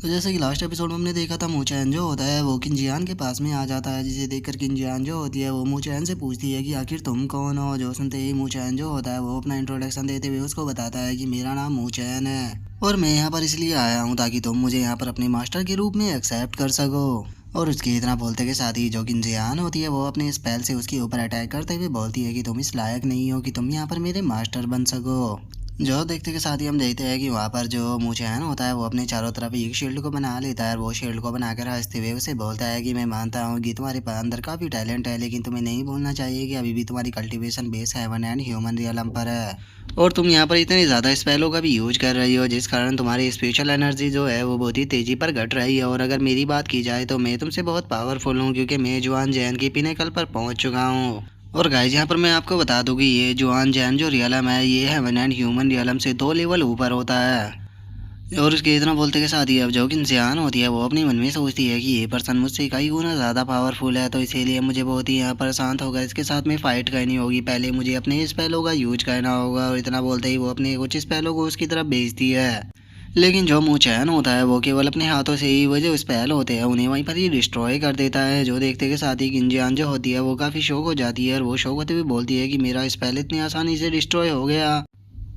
तो जैसे कि लास्ट एपिसोड में हमने देखा था, मूचैन जो होता है वो किंजियान के पास में आ जाता है, जिसे देखकर किंजियान जो होती है वो मूचैन से पूछती है कि आखिर तुम कौन हो। जो सुनते ही मूचैन जो होता है वो अपना इंट्रोडक्शन देते हुए उसको बताता है कि मेरा नाम मूचैन है और मैं यहाँ पर इसलिए आया हूँ ताकि तुम मुझे यहाँ पर अपने मास्टर के रूप में एक्सेप्ट कर सको। और उसके इतना बोलते के साथ ही जो किंजियान होती है वो अपने स्पेल से उसके ऊपर अटैक करते हुए बोलती है कि तुम इस लायक नहीं हो कि तुम यहाँ पर मेरे मास्टर बन सको। जो देखते के साथ ही हम देखते हैं कि वहाँ पर जो मूचैन होता है वो अपने चारों तरफ एक शील्ड को बना लेता है और वो शील्ड को बनाकर हंसते हुए उसे बोलता है कि मैं मानता हूँ कि तुम्हारे अंदर काफ़ी टैलेंट है, लेकिन तुम्हें नहीं भूलना चाहिए कि अभी भी तुम्हारी cultivation base heaven and human realm पर है और तुम यहाँ पर इतनी ज़्यादा स्पेलों का भी यूज कर रही हो जिस कारण तुम्हारी स्पेशल एनर्जी जो है वो बहुत ही तेज़ी पर घट रही है। और अगर मेरी बात की जाए तो मैं तुमसे बहुत पावरफुल हूँ क्योंकि मैं जुआन जैन की पिनेकल पर पहुँच चुका हूँ। और गाइज यहाँ पर मैं आपको बता दूं कि ये जुआन जैन जो रियलम है ये हेवन एंड ह्यूमन रियलम से 2 लेवल ऊपर होता है। और उसके इतना बोलते के साथ ही अब जो कि इंसान होती है वो अपने मन में सोचती है कि ये पर्सन मुझसे कई गुना ज़्यादा पावरफुल है, तो इसीलिए मुझे बहुत ही यहाँ पर शांत होकर इसके साथ में फाइट करनी होगी। पहले मुझे अपने स्पेलों का यूज करना होगा। और इतना बोलते ही वो अपने कुछ स्पेलों को उसकी तरफ भेजती है, लेकिन जो मूचैन होता है वो केवल अपने हाथों से ही वो जो स्पेल होते हैं उन्हें वहीं पर ही डिस्ट्रॉय कर देता है। जो देखते के साथ ही किंजियान जो होती है वो काफ़ी शौक हो जाती है और वो शौक होते हुए बोलती है कि मेरा स्पेल इतनी आसानी से डिस्ट्रॉय हो गया।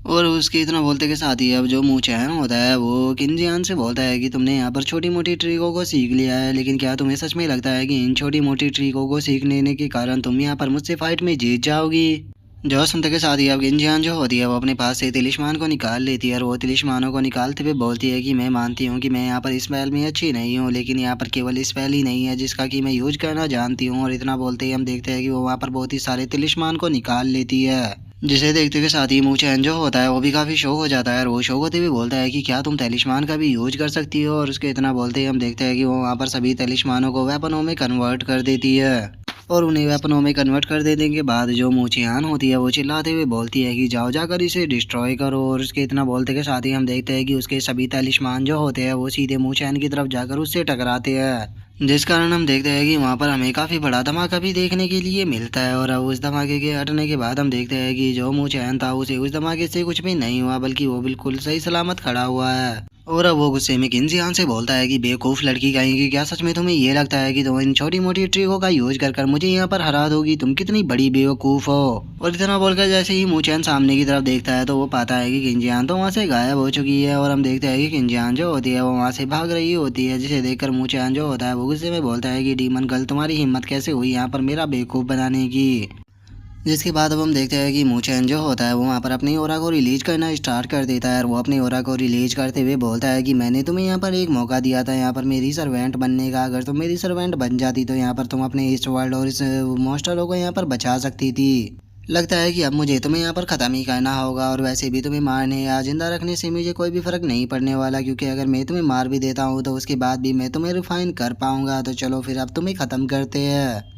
और उसके इतना बोलते के साथ ही अब जो मूचैन होता है वो किंजियान से बोलता है कि तुमने यहाँ पर छोटी मोटी ट्रिकों को सीख लिया है, लेकिन क्या तुम्हें सच में लगता है कि इन छोटी मोटी ट्रिकों को सीख लेने के कारण तुम यहाँ पर मुझसे फाइट में जीत जाओगी। जो सुनते के साथ ही अब किंजियान जो होती है वो अपने पास से तिलिस्मान को निकाल लेती है और वो तिलिस्मानों को निकालते हुए बोलती है कि मैं मानती हूँ कि मैं यहाँ पर इस स्पेल में अच्छी नहीं हूँ, लेकिन यहाँ पर केवल स्पेल ही नहीं है जिसका कि मैं यूज करना जानती हूँ। और इतना बोलते ही हम देखते हैं कि वो वहाँ पर बहुत ही सारे तिलिस्मान को निकाल लेती है, जिसे देखते के साथ ही मूचैन जो होता है वो भी काफ़ी शौक हो जाता है और वो शौक होते हुए बोलता है कि क्या तुम तलिस्मान का भी यूज कर सकती हो। और उसके इतना बोलते ही हम देखते हैं कि वो वहाँ पर सभी तलिस्मानों को वेपनों में कन्वर्ट कर देती है और उन्हें वेपनों में कन्वर्ट कर देने के बाद जो मूचियान होती है वो चिल्लाते हुए बोलती है कि जाओ जाकर इसे डिस्ट्रॉय करो। और उसके इतना बोलते के साथ ही हम देखते हैं कि उसके सभी तलिस्मान जो होते हैं वो सीधे मूचैन की तरफ जाकर उससे टकराते हैं, जिस कारण हम देखते हैं कि वहाँ पर हमें काफ़ी बड़ा धमाका भी देखने के लिए मिलता है। और अब उस धमाके के हटने के बाद हम देखते हैं कि जो मूचैन था उसे उस धमाके से कुछ भी नहीं हुआ, बल्कि वो बिल्कुल सही सलामत खड़ा हुआ है। और अब वो गुस्से में किंजियान से बोलता है कि बेवकूफ़ लड़की कहेंगी, क्या सच में तुम्हें ये लगता है कि तुम इन छोटी मोटी ट्रिकों का यूज कर कर मुझे यहाँ पर हरा दोगी? तुम कितनी बड़ी बेवकूफ़ हो। और इतना बोलकर जैसे ही मूचैन सामने की तरफ देखता है तो वो पाता है कि किंजियान तो वहाँ से गायब हो चुकी है। और हम देखते हैं कि किंजियान जो होती है वो वहाँ से भाग रही होती है, जिसे देखकर मूचैन जो होता है वो गुस्से में बोलता है कि डीमन गर्ल तुम्हारी हिम्मत कैसे हुई यहाँ पर मेरा बेवकूफ़ बनाने की। जिसके बाद अब हम देखते हैं कि मूचैन जो होता है वो वहाँ पर अपनी ओरा को रिलीज करना स्टार्ट कर देता है और वो अपनी ओरा को रिलीज करते हुए बोलता है कि मैंने तुम्हें यहाँ पर एक मौका दिया था यहाँ पर मेरी सर्वेंट बनने का, अगर तुम मेरी सर्वेंट बन जाती तो यहाँ पर तुम अपने ईस्ट वर्ल्ड और इस मॉन्स्टरों को यहाँ पर बचा सकती थी। लगता है कि अब मुझे तुम्हें यहाँ पर ख़त्म ही करना होगा और वैसे भी तुम्हें मारने या जिंदा रखने से मुझे कोई भी फ़र्क नहीं पड़ने वाला, क्योंकि अगर मैं तुम्हें मार भी देता हूँ तो उसके बाद भी मैं तुम्हें रिफाइन कर पाऊंगा। तो चलो फिर अब तुम्हें ख़त्म करते हैं।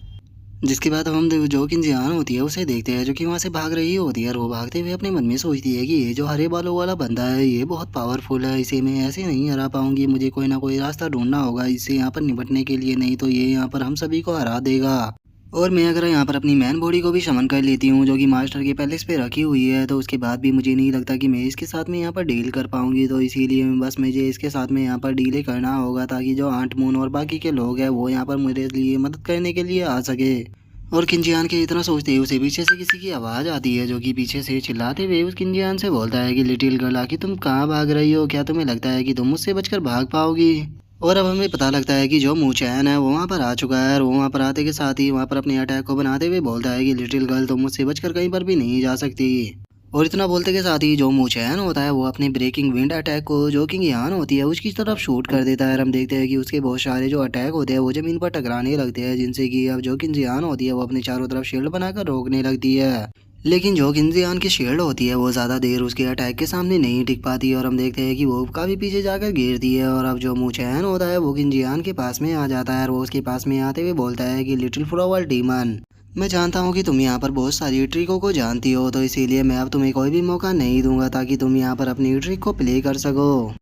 जिसके बाद अब हम जो कि जियान होती है उसे देखते हैं जो कि वहाँ से भाग रही होती है और वो भागते हुए अपने मन में सोचती है कि ये जो हरे बालों वाला बंदा है ये बहुत पावरफुल है, इसे मैं ऐसे नहीं हरा पाऊंगी, मुझे कोई ना कोई रास्ता ढूंढना होगा इससे यहाँ पर निपटने के लिए, नहीं तो ये यहाँ पर हम सभी को हरा देगा। और मैं अगर यहाँ पर अपनी मैन बॉडी को भी समन कर लेती हूँ जो कि मास्टर के पैलेस पे रखी हुई है, तो उसके बाद भी मुझे नहीं लगता कि मैं इसके साथ में यहाँ पर डील कर पाऊंगी। तो इसीलिए बस मुझे इसके साथ में यहाँ पर डील करना होगा ताकि जो आंट मून और बाकी के लोग हैं वो यहाँ पर मेरे लिए मदद करने के लिए आ सके। और किंजियान के इतना सोचते ही उसे पीछे से किसी की आवाज़ आती है जो कि पीछे से चिल्लाते हुए उस किंजियान से बोलता है कि लिटिल गर्ल आखिर तुम कहाँ भाग रही हो, क्या तुम्हें लगता है कि तुम मुझसे बचकर भाग पाओगी? और अब हमें पता लगता है कि जो मूचैन है वो वहाँ पर आ चुका है और वो वहाँ पर आते के साथ ही वहाँ पर अपने अटैक को बनाते हुए बोलता है कि लिटिल गर्ल तुम मुझसे बचकर कहीं पर भी नहीं जा सकती। और इतना बोलते के साथ ही जो मूचैन होता है वो अपने ब्रेकिंग विंड अटैक को जो कि यान होती है उसकी तरफ शूट कर देता है और हम देखते हैं कि उसके बहुत सारे जो अटैक होते हैं वो ज़मीन पर टकराने लगते हैं, जिनसे कि अब जो किंजियान होती है वो अपने चारों तरफ शील्ड बनाकर रोकने लगती है। लेकिन जो किंजियान की शील्ड होती है वो ज़्यादा देर उसके अटैक के सामने नहीं टिक पाती और हम देखते हैं कि वो काफ़ी पीछे जाकर गिरती है। और अब जो मूचैन होता है वो किंजियान के पास में आ जाता है और वो उसके पास में आते हुए बोलता है कि लिटिल फ्लावर डीमन, मैं जानता हूँ कि तुम यहाँ पर बहुत सारी ट्रिकों को जानती हो, तो इसीलिए मैं अब तुम्हें कोई भी मौका नहीं दूंगा ताकि तुम यहाँ पर अपनी ट्रिक को प्ले कर सको।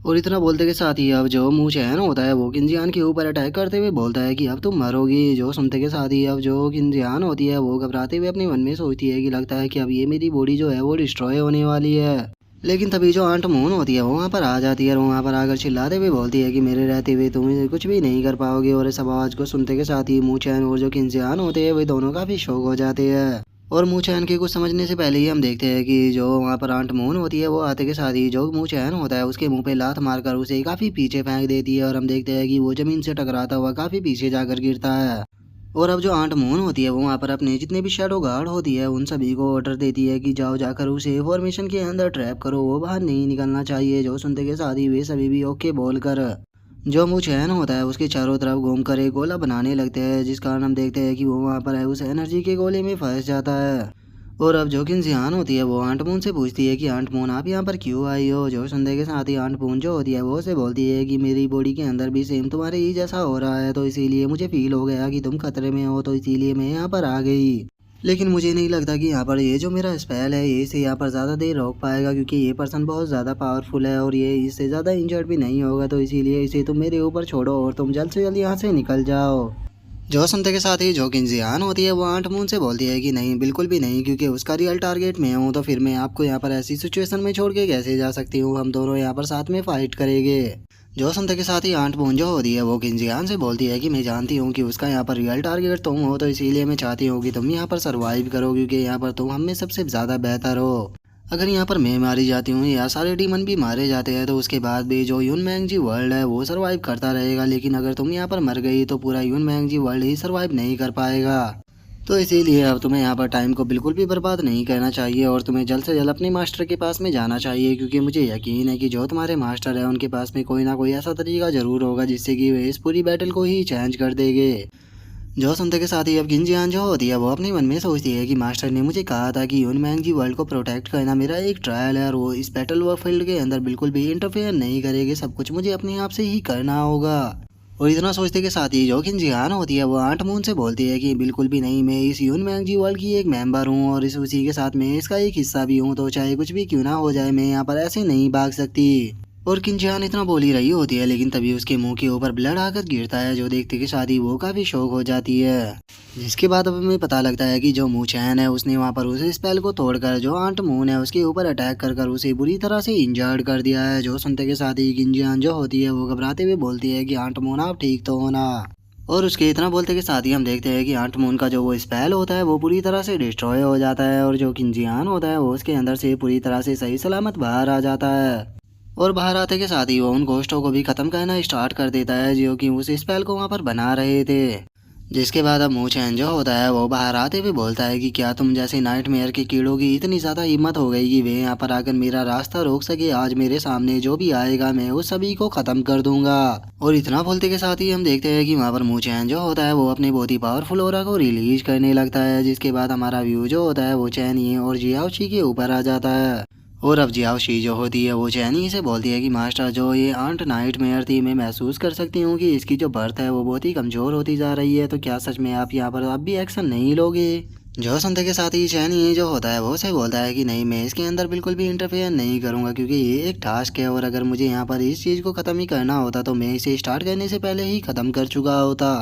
और इतना बोलते के साथ ही अब जो मूचैन होता है वो किंजियान के ऊपर अटैक करते हुए बोलता है कि अब तुम मरोगी। जो सुनते के साथ ही अब जो किंजियान होती है वो घबराते हुए अपने मन में सोचती है कि लगता है कि अब ये मेरी बॉडी जो है वो डिस्ट्रॉय होने वाली है। लेकिन तभी जो आंट मून होती है वो वहाँ पर आ जाती है और वहाँ पर आकर चिल्लाते हुए बोलती है कि मेरे रहते हुए तुम कुछ भी नहीं कर पाओगे। और इस आवाज़ को सुनते के साथ ही मूचैन और जो किंजियान होते हैं वे दोनों काफ़ी शौक हो जाते हैं। और मूचैन के कुछ समझने से पहले ही हम देखते हैं कि जो वहाँ पर आंट मून होती है वो आते के साथ ही जो मूचैन होता है उसके मुंह पे लात मारकर उसे काफ़ी पीछे फेंक देती है और हम देखते हैं कि वो ज़मीन से टकराता हुआ काफ़ी पीछे जाकर गिरता है। और अब जो आंट मून होती है वो वहाँ पर अपने जितने भी शैडो गार्ड होती है उन सभी को ऑर्डर देती है कि जाओ जाकर उसे फॉर्मेशन के अंदर ट्रैप करो, वो बाहर नहीं निकलना चाहिए। जो सुनते के साथ ही वे सभी भी ओके बोलकर जो मुँह चैन होता है उसके चारों तरफ घूमकर एक गोला बनाने लगते हैं, जिस कारण हम देखते हैं कि वो वहाँ पर है उस एनर्जी के गोले में फंस जाता है। और अब जो किंजियान होती है वो आंट मून से पूछती है कि आंट मून आप यहाँ पर क्यों आई हो। जो सुनने के साथ ही आंट मून जो होती है वो उसे बोलती है कि मेरी बॉडी के अंदर भी सेम तुम्हारे ही जैसा हो रहा है, तो इसीलिए मुझे फील हो गया कि तुम खतरे में हो, तो इसीलिए मैं यहाँ पर आ गई। लेकिन मुझे नहीं लगता कि यहाँ पर ये जो मेरा स्पेल है ये इसे यहाँ पर ज़्यादा देर रोक पाएगा, क्योंकि ये पर्सन बहुत ज़्यादा पावरफुल है और ये इससे ज़्यादा इंजर्ड भी नहीं होगा, तो इसीलिए इसे तुम मेरे ऊपर छोड़ो और तुम जल्द से जल्द यहाँ से निकल जाओ। जो सुनते के साथ ही जो किंजियान होती है वो आंट मून से बोलती है कि नहीं, बिल्कुल भी नहीं, क्योंकि उसका रियल टारगेट मैं हूँ, तो फिर मैं आपको यहाँ पर ऐसी सिचुएशन में छोड़ के कैसे जा सकती हूँ, हम दोनों यहाँ पर साथ में फाइट करेंगे। जो सुनते के साथ ही आंट मून जो होती है वो किंजियान से बोलती है कि मैं जानती हूँ कि उसका यहाँ पर रियल टारगेट तुम हो, तो इसीलिए मैं चाहती हूँ कि तुम यहाँ पर सर्वाइव करो, क्योंकि यहाँ पर तुम हम में सबसे ज़्यादा बेहतर हो। अगर यहाँ पर मैं मारी जाती हूँ या सारे डीमन भी मारे जाते हैं तो उसके बाद भी जो यून मैंग जी वर्ल्ड है वो सरवाइव करता रहेगा, लेकिन अगर तुम यहाँ पर मर गई तो पूरा यून मैंग जी वर्ल्ड ही सरवाइव नहीं कर पाएगा। तो इसीलिए अब तुम्हें यहाँ पर टाइम को बिल्कुल भी बर्बाद नहीं करना चाहिए और तुम्हें जल्द से जल्द अपने मास्टर के पास में जाना चाहिए, क्योंकि मुझे यकीन है कि जो तुम्हारे मास्टर है उनके पास में कोई ना कोई ऐसा तरीका जरूर होगा जिससे कि वे इस पूरी बैटल को ही चेंज कर देंगे। जो सुनते के साथ ही अब किंजियान जो होती है वो अपने मन में सोचती है कि मास्टर ने मुझे कहा था कि यून मैंग जी वर्ल्ड को प्रोटेक्ट करना मेरा एक ट्रायल है और वो इस बैटल वर्क फील्ड के अंदर बिल्कुल भी इंटरफेयर नहीं करेगी, सब कुछ मुझे अपने आप से ही करना होगा। और इतना सोचते के साथ ही जो किंजियान होती है वो आंट मून से बोलती है कि बिल्कुल भी नहीं, मैं इस यून मैंग जी वर्ल्ड की एक मेंबर हूँ और इस उसी के साथ मैं इसका एक हिस्सा भी हूँ, तो चाहे कुछ भी क्यों ना हो जाए मैं यहाँ पर ऐसे नहीं भाग सकती। और किंजान इतना बोल ही रही होती है लेकिन तभी उसके मुंह के ऊपर ब्लड आकर गिरता है, जो देखते के साथ ही वो काफी शौक हो जाती है। जिसके बाद अब हमें पता लगता है कि जो मूचैन है उसने वहां पर उस स्पेल को तोड़कर जो आंट मून है उसके ऊपर अटैक कर उसे बुरी तरह से इंजर्ड कर दिया है। जो सुनते के साथ ही किंजान जो होती है वो घबराते हुए बोलती है कि आंट मून आप ठीक तो हो ना। और उसके इतना बोलते के साथ ही हम देखते हैं कि आंट मून का जो वो स्पेल होता है वो पूरी तरह से डिस्ट्रॉय हो जाता है और जो किंजियान होता है वो उसके अंदर से पूरी तरह से सही सलामत बाहर आ जाता है। और बाहर आते के साथ ही वो उन घोस्टों को भी खत्म करना स्टार्ट कर देता है जो कि उस स्पेल को वहां पर बना रहे थे। जिसके बाद अब मूचैन जो होता है वो बाहर आते हुए बोलता है कि क्या तुम जैसे नाइटमेयर के कीड़ों की इतनी ज़्यादा हिम्मत हो गई कि वे यहाँ पर आकर मेरा रास्ता रोक सके, आज मेरे सामने जो भी आएगा मैं उस सभी को ख़त्म कर दूंगा। और इतना बोलते के साथ ही हम देखते हैं कि वहाँ पर मूचैन जो होता है वो अपने बहुत ही पावरफुल ऑरा को रिलीज करने लगता है, जिसके बाद हमारा व्यू जो होता है वो चैनी और जियाओची के ऊपर आ जाता है। और अब जियाओशी जो होती है वो चैनी से बोलती है कि मास्टर जो ये आंट नाइटमेयर थी, मैं महसूस कर सकती हूँ कि इसकी जो बर्थ है वो बहुत ही कमज़ोर होती जा रही है, तो क्या सच में आप यहाँ पर अब भी एक्शन नहीं लोगे। जो सुनते के साथ ही चैनी जो होता है वो से बोलता है कि नहीं, मैं इसके अंदर बिल्कुल भी इंटरफेयर नहीं करूँगा, क्योंकि ये एक टास्क है और अगर मुझे यहाँ पर इस चीज़ को ख़त्म ही करना होता तो मैं इसे स्टार्ट करने से पहले ही ख़त्म कर चुका होता।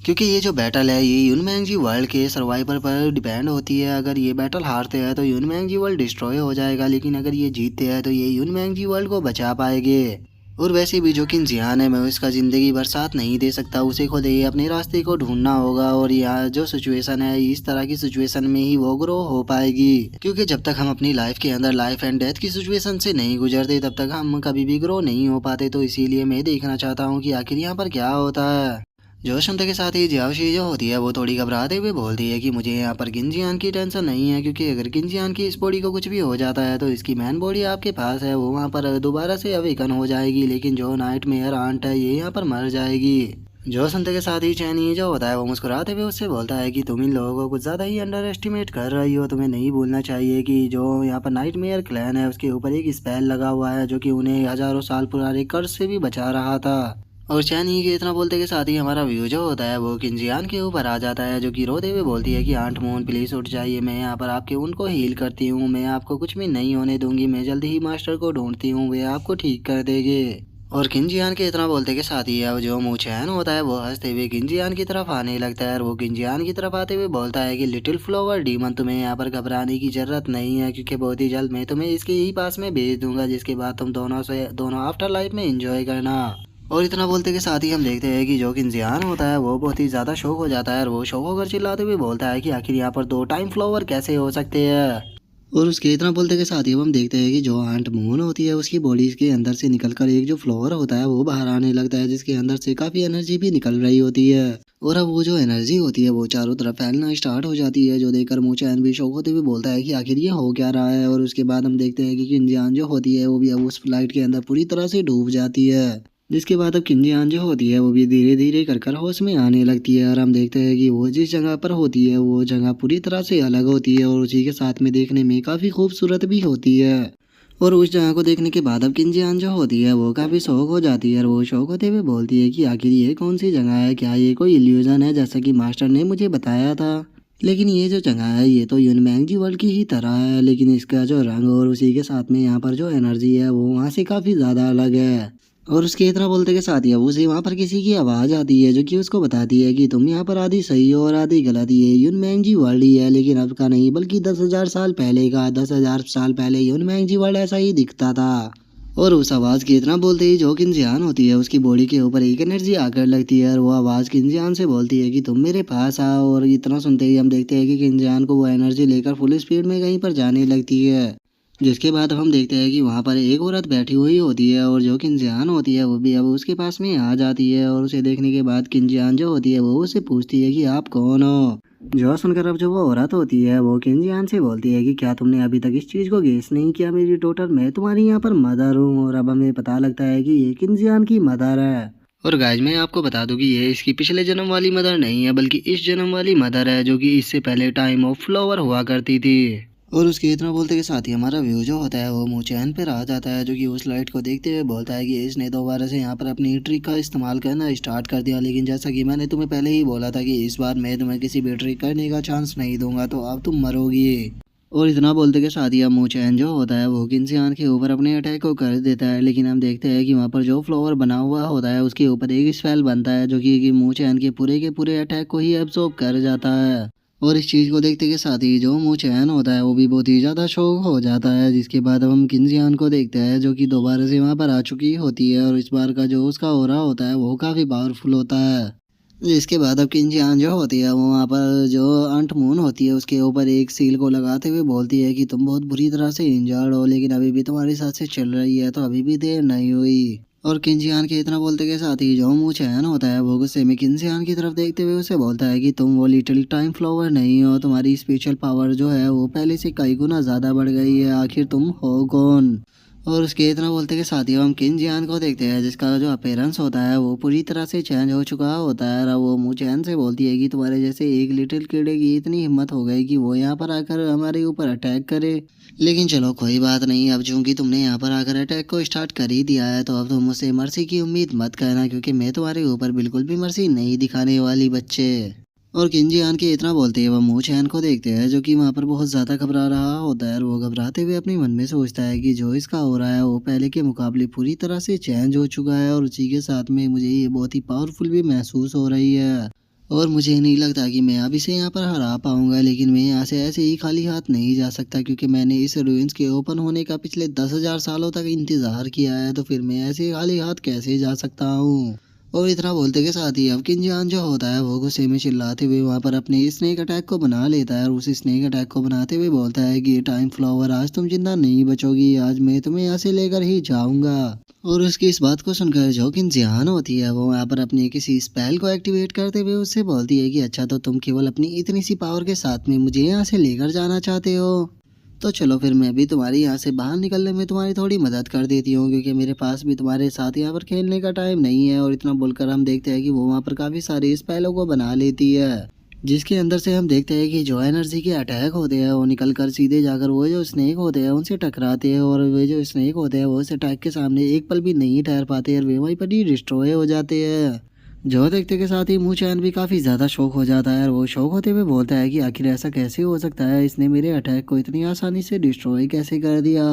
क्योंकि ये जो बैटल है ये यूनमैंग जी वर्ल्ड के सर्वाइवर पर डिपेंड होती है। अगर ये बैटल हारते हैं तो यूनमैंग जी वर्ल्ड डिस्ट्रॉय हो जाएगा, लेकिन अगर ये जीतते हैं तो ये यूनमैंग जी वर्ल्ड को बचा पाएंगे। और वैसे भी जो किंजियान है मैं उसका ज़िंदगी भर साथ नहीं दे सकता, उसे खुद ही अपने रास्ते को ढूंढना होगा और यहाँ जो सिचुएशन है इस तरह की सिचुएशन में ही वो ग्रो हो पाएगी, क्योंकि जब तक हम अपनी लाइफ के अंदर लाइफ एंड डेथ की सिचुएशन से नहीं गुजरते तब तक हम कभी भी ग्रो नहीं हो पाते। तो इसीलिए मैं देखना चाहता हूँ कि आखिर यहाँ पर क्या होता है। जो सुनते के साथ ही जियाओशी जो होती है वो थोड़ी घबराते हुए बोलती है कि मुझे यहाँ पर किंजियान की टेंशन नहीं है, क्योंकि अगर किंजियान की इस बॉडी को कुछ भी हो जाता है तो इसकी मैन बॉडी आपके पास है, वो वहाँ पर दोबारा से अवेकन हो जाएगी, लेकिन जो नाइटमेयर आंट है ये यहाँ पर मर जाएगी। जो सुनते के साथ ही चैनी जो होता है वो मुस्कुराते हुए उससे बोलता है कि तुम इन लोगों को कुछ ज़्यादा ही अंडर एस्टिमेट कर रही हो, तुम्हें नहीं भूलना चाहिए कि जो यहाँ पर नाइटमेयर क्लैन है उसके ऊपर एक स्पेल लगा हुआ है जो कि उन्हें हजारों साल पुराने कर्ज से भी बचा रहा था। और चैनी के इतना बोलते के साथ ही हमारा व्यू जो होता है वो किंजियान के ऊपर आ जाता है, जो कि रोते हुए बोलती है कि आंट मून प्लीज उठ जाइए, मैं यहाँ पर आपके उनको हील करती हूँ, मैं आपको कुछ भी नहीं होने दूंगी, मैं जल्दी ही मास्टर को ढूंढती हूँ, वे आपको ठीक कर देंगे। और किंजियान के इतना बोलते के साथ ही अब जो मूचैन होता है वो हंसते हुए किंजियान की तरफ आने लगता है और वो किंजियान की तरफ आते हुए बोलता है कि लिटिल फ्लावर डीमन, तुम्हें यहाँ पर घबराने की जरूरत नहीं है क्योंकि बहुत ही जल्द मैं तुम्हें इसके ही पास में भेज दूंगा, जिसके बाद तुम दोनों आफ्टर लाइफ में एंजॉय करना। और इतना बोलते के साथ ही हम देखते हैं कि जो किंजियान होता है वो बहुत ही ज्यादा शौक हो जाता है और वो शौक होकर चिल्लाते हुए बोलता है कि आखिर यहाँ पर दो टाइम फ्लावर कैसे हो सकते हैं। और उसके इतना बोलते के साथ ही अब हम देखते हैं कि जो आंट मून होती है उसकी बॉडी के अंदर से निकलकर एक जो फ्लोर होता है वो बाहर आने लगता है, जिसके अंदर से काफी एनर्जी भी निकल रही होती है। और अब वो जो एनर्जी होती है वो चारों तरफ फैलना स्टार्ट हो जाती है, जो देखकर मूचैन भी शौक होते हुए बोलता है कि आखिर ये हो क्या रहा है। और उसके बाद हम देखते हैं कि किंजियान जो होती है वो भी अब उस फ्लाइट के अंदर पूरी तरह से डूब जाती है, जिसके बाद अब किंजियान जो होती है वो भी धीरे धीरे कर होश में आने लगती है। और हम देखते हैं कि वो जिस जगह पर होती है वो जगह पूरी तरह से अलग होती है और उसी के साथ में देखने में काफ़ी खूबसूरत भी होती है। और उस जगह को देखने के बाद अब किंजियान जो होती है वो काफ़ी शौक हो जाती है और वो शौक होते हुए बोलती है कि आखिर ये कौन सी जगह है, क्या ये कोई इल्यूजन है जैसा कि मास्टर ने मुझे बताया था। लेकिन ये जो जगह है ये तो यूनमैंग जी वर्ल्ड की ही तरह है, लेकिन इसका जो रंग और उसी के साथ में यहाँ पर जो एनर्जी है वो वहाँ से काफ़ी ज़्यादा अलग है। और उसके इतना बोलते के साथ ही अब उसे वहाँ पर किसी की आवाज़ आती है जो कि उसको बताती है कि तुम यहाँ पर आधी सही हो और आधी गलत। ये यूनमैंग जी वर्ल्ड ही है, लेकिन अब का नहीं बल्कि 10,000 साल पहले का। 10,000 साल पहले यूनमैंग जी वर्ल्ड ऐसा ही दिखता था। और उस आवाज़ की इतना बोलते ही जो किंजियान होती है उसकी बॉडी के ऊपर एक एनर्जी आकर लगती है और वो आवाज़ किंजियान से बोलती है कि तुम मेरे पास आओ। और इतना सुनते ही हम देखते हैं कि किंजियान को वो एनर्जी लेकर फुल स्पीड में कहीं पर जाने लगती है, जिसके बाद हम देखते हैं कि वहाँ पर एक औरत बैठी हुई होती है और जो किंजियान होती है वो भी अब उसके पास में आ जाती है। और उसे देखने के बाद किंजियान जो होती है वो उसे पूछती है कि आप कौन हो। जो सुनकर अब जो वो औरत होती है वो किंजियान से बोलती है कि क्या तुमने अभी तक इस चीज़ को गेस नहीं किया मेरी डॉटर, मैं तुम्हारी यहाँ पर मदर हूँ। और अब हमें पता लगता है कि ये किंजियान की मदर है। और गाइज मैं आपको बता दूं कि ये इसकी पिछले जन्म वाली मदर नहीं है बल्कि इस जन्म वाली मदर है, जो कि इससे पहले टाइम ऑफ फ्लावर हुआ करती थी। और उसके इतना बोलते के साथ ही हमारा व्यू जो होता है वो मूचैन पे आ जाता है, जो कि उस लाइट को देखते हुए बोलता है कि इसने दोबारा से यहाँ पर अपनी ट्रिक का इस्तेमाल करना स्टार्ट कर दिया, लेकिन जैसा कि मैंने तुम्हें पहले ही बोला था कि इस बार मैं तुम्हें किसी भी ट्रिक करने का चांस नहीं दूंगा, तो अब तुम मरोगी। और इतना बोलते के साथ ही अब मूचैन जो होता है वो किंजियान के ऊपर अपने अटैक को कर देता है, लेकिन हम देखते हैं कि वहाँ पर जो फ्लावर बना हुआ होता है उसके ऊपर एक स्पेल बनता है जो कि मूचैन के पूरे अटैक को ही एब्जॉर्ब कर जाता है। और इस चीज़ को देखते के साथ ही जो मूचैन होता है वो भी बहुत ही ज़्यादा शौक हो जाता है, जिसके बाद अब हम किंजियान को देखते हैं जो कि दोबारा से वहाँ पर आ चुकी होती है और इस बार का जो उसका ऑरा होता है वो काफ़ी पावरफुल होता है। इसके बाद अब किंजियान जो होती है वो वहाँ पर जो आंट मून होती है उसके ऊपर एक सील को लगाते हुए बोलती है कि तुम बहुत बुरी तरह से इंजर्ड हो, लेकिन अभी भी तुम्हारी सांसें चल रही है, तो अभी भी देर नहीं हुई। और किंजियान के इतना बोलते के साथ ही जो मूचैन होता है वो गुस्से में किंजियान की तरफ देखते हुए उसे बोलता है कि तुम वो लिटिल टाइम फ्लावर नहीं हो, तुम्हारी स्पेशल पावर जो है वो पहले से कई गुना ज़्यादा बढ़ गई है, आखिर तुम हो कौन। और उसके इतना बोलते के साथ ही हम किंजियान को देखते हैं जिसका जो अपीयरेंस होता है वो पूरी तरह से चेंज हो चुका होता है। और वो मूचैन से बोलती है कि तुम्हारे जैसे एक लिटिल कीड़े की इतनी हिम्मत हो गई कि वो यहाँ पर आकर हमारे ऊपर अटैक करे। लेकिन चलो कोई बात नहीं, अब चूंकि तुमने यहाँ पर आकर अटैक को स्टार्ट कर ही दिया है तो अब तुम मुझसे मर्सी की उम्मीद मत करना, क्योंकि मैं तुम्हारे ऊपर बिल्कुल भी मर्सी नहीं दिखाने वाली बच्चे। और किंजियान के इतना बोलते हैं वह मूचैन को देखते हैं जो कि वहाँ पर बहुत ज़्यादा घबरा रहा होता है और वो घबराते हुए अपने मन में सोचता है कि जो इसका हो रहा है वो पहले के मुकाबले पूरी तरह से चेंज हो चुका है और उसी के साथ में मुझे ये बहुत ही पावरफुल भी महसूस हो रही है। और मुझे नहीं लगता कि मैं अब इसे यहाँ पर हरा पाऊंगा, लेकिन मैं यहाँ से ऐसे ही खाली हाथ नहीं जा सकता, क्योंकि मैंने इस रूइंस के ओपन होने का पिछले 10,000 सालों तक इंतज़ार किया है, तो फिर मैं ऐसे खाली हाथ कैसे जा सकता हूँ। और इतना बोलते के साथ ही अब किंजियान जो होता है वो गुस्से में चिल्लाते हुए वहाँ पर अपने स्नेक अटैक को बना लेता है और उस स्नेक अटैक को बनाते हुए बोलता है कि टाइम फ्लावर आज तुम जिंदा नहीं बचोगी, आज मैं तुम्हें यहाँ से लेकर ही जाऊंगा। और उसकी इस बात को सुनकर जो किंजियान होती है वो वहाँ पर अपने किसी स्पेल को एक्टिवेट करते हुए उससे बोलती है कि अच्छा तो तुम केवल अपनी इतनी सी पावर के साथ में मुझे यहाँ से लेकर जाना चाहते हो, तो चलो फिर मैं भी तुम्हारी यहाँ से बाहर निकलने में तुम्हारी थोड़ी मदद कर देती हूँ, क्योंकि मेरे पास भी तुम्हारे साथ यहाँ पर खेलने का टाइम नहीं है। और इतना बोलकर हम देखते हैं कि वो वहाँ पर काफ़ी सारे स्पेलों को बना लेती है, जिसके अंदर से हम देखते हैं कि जो एनर्जी के अटैक होते हैं वो निकल कर सीधे जाकर वो जो स्नेक होते हैं उनसे टकराते हैं और वे जो स्नेक होते हैं वो उस अटैक के सामने एक पल भी नहीं ठहर पाते और वे वहीं पर ही डिस्ट्रॉय हो जाते हैं। जो देखते के साथ ही मूचैन भी काफ़ी ज़्यादा शौक हो जाता है और वो शौक होते हुए बोलता है कि आखिर ऐसा कैसे हो सकता है, इसने मेरे अटैक को इतनी आसानी से डिस्ट्रॉय कैसे कर दिया।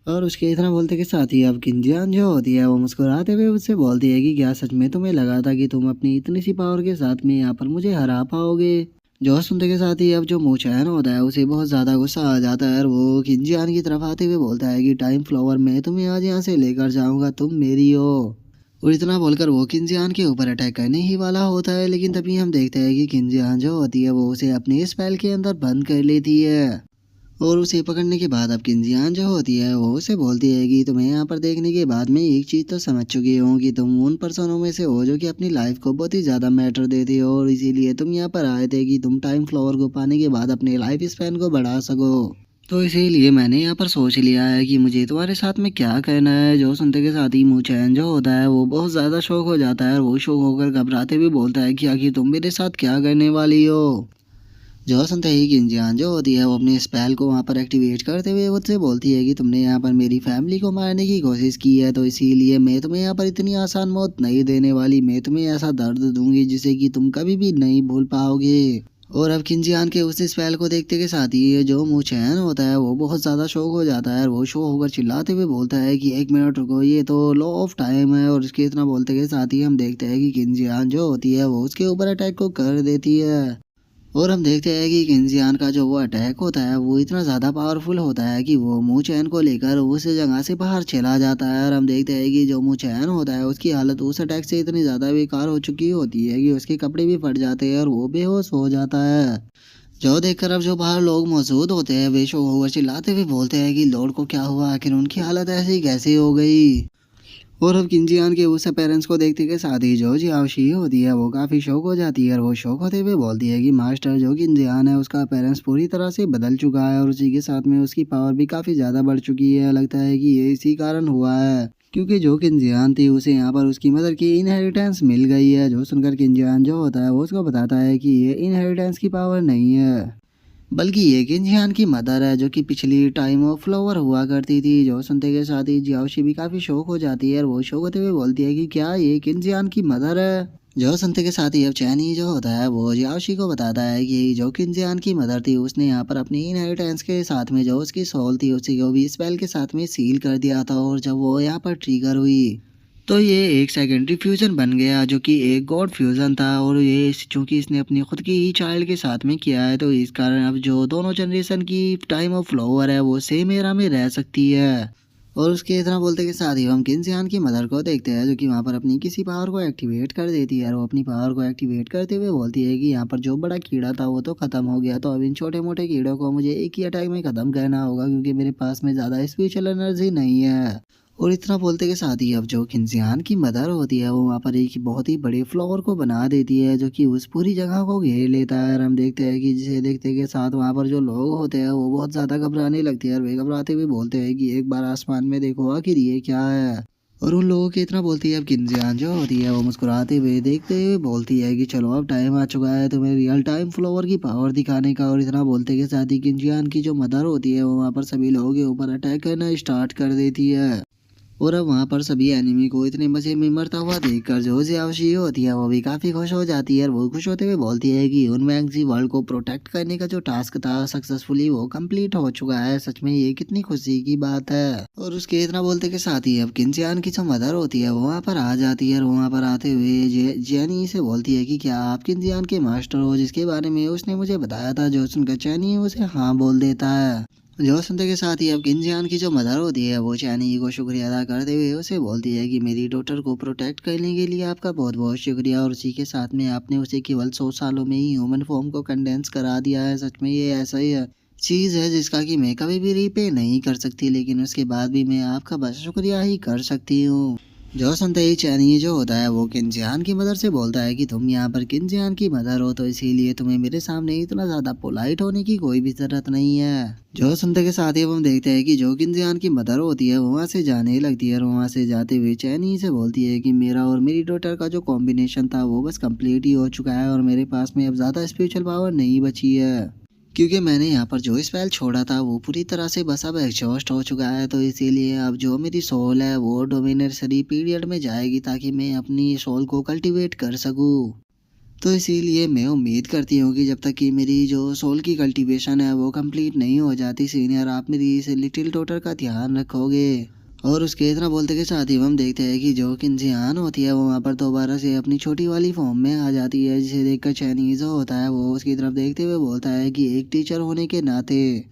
और उसके इतना बोलते के साथ ही अब किंजियान जो होती है वो मुस्कुराते हुए उससे बोलती है कि क्या सच में तुम्हें लगा था कि तुम अपनी इतनी सी पावर के साथ में यहाँ पर मुझे हरा पाओगे। जो सुनते के साथ ही अब जो मूचैन होता है उसे बहुत ज्यादा गुस्सा आ जाता है और वो किंजियान की तरफ आते हुए बोलता है कि टाइम फ्लावर मैं तुम्हें आज यहाँ से लेकर जाऊंगा, तुम मेरी हो। और इतना बोलकर वो किंजियान के ऊपर अटैक करने ही वाला होता है, लेकिन तभी हम देखते हैं कि किंजियान जो होती है वो उसे अपने स्पेल के अंदर बंद कर लेती है। और उसे पकड़ने के बाद अब किंजियान जो होती है वो उसे बोलती है कि तुम्हें यहाँ पर देखने के बाद मैं एक चीज़ तो समझ चुकी हूँ कि तुम उन पर्सनों में से हो जो कि अपनी लाइफ को बहुत ही ज़्यादा मैटर देती हो, और इसीलिए तुम यहाँ पर आए थे कि तुम टाइम फ्लावर को पाने के बाद अपने लाइफ स्पैन को बढ़ा सको। तो इसीलिए मैंने यहाँ पर सोच लिया है कि मुझे तुम्हारे साथ में क्या करना है। जो सुनते के साथ ही मूचैन जो होता है वो बहुत ज़्यादा शौक हो जाता है और वो शौक होकर घबराते हुए बोलता है कि आखिर तुम मेरे साथ क्या करने वाली हो। जो सुनते ही किंजियान जो होती है वो अपने स्पेल को वहाँ पर एक्टिवेट करते हुए उससे बोलती है कि तुमने यहाँ पर मेरी फैमिली को मारने की कोशिश की है, तो इसीलिए मैं तुम्हें यहाँ पर इतनी आसान मौत नहीं देने वाली, मैं तुम्हें ऐसा दर्द दूंगी जिसे कि तुम कभी भी नहीं भूल पाओगे। और अब किंजियान के उस स्पेल को देखते के साथ ही ये जो मूचैन होता है वो बहुत ज़्यादा शौक हो जाता है और वो शो होकर चिल्लाते हुए बोलता है कि एक मिनट रुको, ये तो लॉ ऑफ टाइम है। और उसके इतना बोलते के साथ ही हम देखते हैं कि किंजियान जो होती है वो उसके ऊपर अटैक को कर देती है। और हम देखते हैं कि किंजियान का जो वो अटैक होता है वो इतना ज़्यादा पावरफुल होता है कि वो मूचैन को लेकर उस जगह से बाहर चला जाता है। और हम देखते हैं कि जो मूचैन होता है उसकी हालत उस अटैक से इतनी ज़्यादा बेकार हो चुकी होती है कि उसके कपड़े भी फट जाते हैं और वो बेहोश हो जाता है। जो देखकर अब जो बाहर लोग मौजूद होते हैं वे शो होकर चिल्लाते हुए बोलते हैं कि लॉर्ड को क्या हुआ, आखिर उनकी हालत ऐसी कैसे हो गई। और अब किंजियान के उस पेरेंट्स को देखते के साथ ही जो जियाओशी होती है वो काफ़ी शौक हो जाती है और वो शौक होते हुए बोलती है कि मास्टर जो किंजियान है उसका पेरेंट्स पूरी तरह से बदल चुका है और उसी के साथ में उसकी पावर भी काफ़ी ज़्यादा बढ़ चुकी है। लगता है कि ये इसी कारण हुआ है क्योंकि जो किंजियान थी उसे यहाँ पर उसकी मदर की इनहेरिटेंस मिल गई है। जो सुनकर किंजियान जो होता है वो उसको बताता है कि ये इनहेरिटेंस की पावर नहीं है बल्कि ये किंजियान की मदर है जो कि पिछली टाइम ऑफ फ्लावर हुआ करती थी। जो सुनते के साथ ही जियाओशी भी काफी शौक हो जाती है और वो शौक होते हुए बोलती है कि क्या ये किंजियान की मदर है। जो सुनते के साथ ही अब चैनी जो होता है वो जियाओशी को बताता है कि जो किंजियान की मदर थी उसने यहाँ पर अपनी इनहेरिटेंस के साथ में जो उसकी सोल थी उसी को भी स्पेल के साथ में सील कर दिया था, और जब वो यहाँ पर ट्रिगर हुई तो ये एक सेकेंडरी फ्यूजन बन गया जो कि एक गॉड फ्यूजन था। और ये चूंकि इसने अपनी खुद की ही चाइल्ड के साथ में किया है तो इस कारण अब जो दोनों जनरेशन की टाइम ऑफ फ्लावर है वो सेम एरा में रह सकती है। और उसके इतना बोलते के साथ ही हम किंजियान की मदर को देखते हैं जो कि वहाँ पर अपनी किसी पावर को एक्टिवेट कर देती है और वो अपनी पावर को एक्टिवेट करते हुए बोलती है कि यहाँ पर जो बड़ा कीड़ा था वो तो खत्म हो गया, तो अब इन छोटे मोटे कीड़ों को मुझे एक ही अटैक में खत्म करना होगा क्योंकि मेरे पास में ज़्यादा स्पिरिचुअल एनर्जी नहीं है। और इतना बोलते के साथ ही अब जो किंजियान की मदर होती है वो वहाँ पर एक बहुत ही बड़े फ्लोर को बना देती है जो कि उस पूरी जगह को घेर लेता है। और हम देखते हैं कि जिसे देखते के साथ वहाँ पर जो लोग होते हैं वो बहुत ज़्यादा घबराने लगते हैं और वे घबराते हुए बोलते हैं कि एक बार आसमान में देखो आखिर ये क्या है। और उन लोगों की इतना बोलती है अब किंजियान जो होती है वो मुस्कुराते हुए देखते हुए बोलती है कि चलो अब टाइम आ चुका है तुम्हें रियल टाइम फ्लावर की पावर दिखाने का। और इतना बोलते के साथ ही किंजियान की जो मदर होती है वो वहाँ पर सभी लोगों के ऊपर अटैक करना स्टार्ट कर देती है। और अब वहाँ पर सभी एनिमी को इतने मजे में मरता हुआ देखकर जो जियाओशी होती है वो भी काफ़ी खुश हो जाती है और वो खुश होते हुए बोलती है कि उनमेंगजी वर्ल्ड को प्रोटेक्ट करने का जो टास्क था सक्सेसफुली वो कंप्लीट हो चुका है। सच में ये कितनी खुशी की बात है। और उसके इतना बोलते के साथ ही अब किंजियान की जो मदर होती है वो वहाँ पर आ जाती है और वहाँ पर आते हुए जैनी से बोलती है कि क्या आप किंजियान के मास्टर हो जिसके बारे में उसने मुझे बताया था। जो सुनकर चैनी उसे हाँ बोल देता है। जो सुनते के साथ ही अब किंजियान की जो मदर होती है वो चैनी को शुक्रिया अदा करते हुए उसे बोलती है कि मेरी डॉटर को प्रोटेक्ट करने के लिए आपका बहुत बहुत शुक्रिया, और उसी के साथ में आपने उसे केवल 100 सालों में ही ह्यूमन फॉर्म को कंडेंस करा दिया है। सच में ये ऐसा ही है चीज़ है जिसका कि मैं कभी भी रीपे नहीं कर सकती, लेकिन उसके बाद भी मैं आपका बस शुक्रिया ही कर सकती हूँ। जो सुनते ही चैनी जो होता है वो किंजियान की मदर से बोलता है कि तुम यहाँ पर किंजियान की मदर हो तो इसीलिए तुम्हें मेरे सामने इतना ज़्यादा पोलाइट होने की कोई भी ज़रूरत नहीं है। जो सुनते के साथ ही अब हम देखते हैं कि जो किंजियान की मदर होती है वो वहाँ से जाने लगती है और वहाँ से जाते हुए चैनी से बोलती है कि मेरा और मेरी डॉटर का जो कॉम्बिनेशन था वो बस कंप्लीट ही हो चुका है और मेरे पास में अब ज़्यादा स्पिरिचुअल पावर नहीं बची है क्योंकि मैंने यहाँ पर जो स्पेल छोड़ा था वो पूरी तरह से बस अब एग्जॉस्ट हो चुका है। तो इसीलिए अब जो मेरी सोल है वो डोमिनर्सरी पीरियड में जाएगी ताकि मैं अपनी सोल को कल्टीवेट कर सकूँ। तो इसीलिए मैं उम्मीद करती हूँ कि जब तक कि मेरी जो सोल की कल्टीवेशन है वो कंप्लीट नहीं हो जाती सीनियर, आप मेरी इस लिटिल डॉटर का ध्यान रखोगे। और उसके इतना बोलते के साथ ही हम देखते हैं कि जो किंजियान होती है वो वहाँ पर दोबारा से अपनी छोटी वाली फॉर्म में आ जाती है, जिसे देखकर चैनी जो होता है वो उसकी तरफ देखते हुए बोलता है कि एक टीचर होने के नाते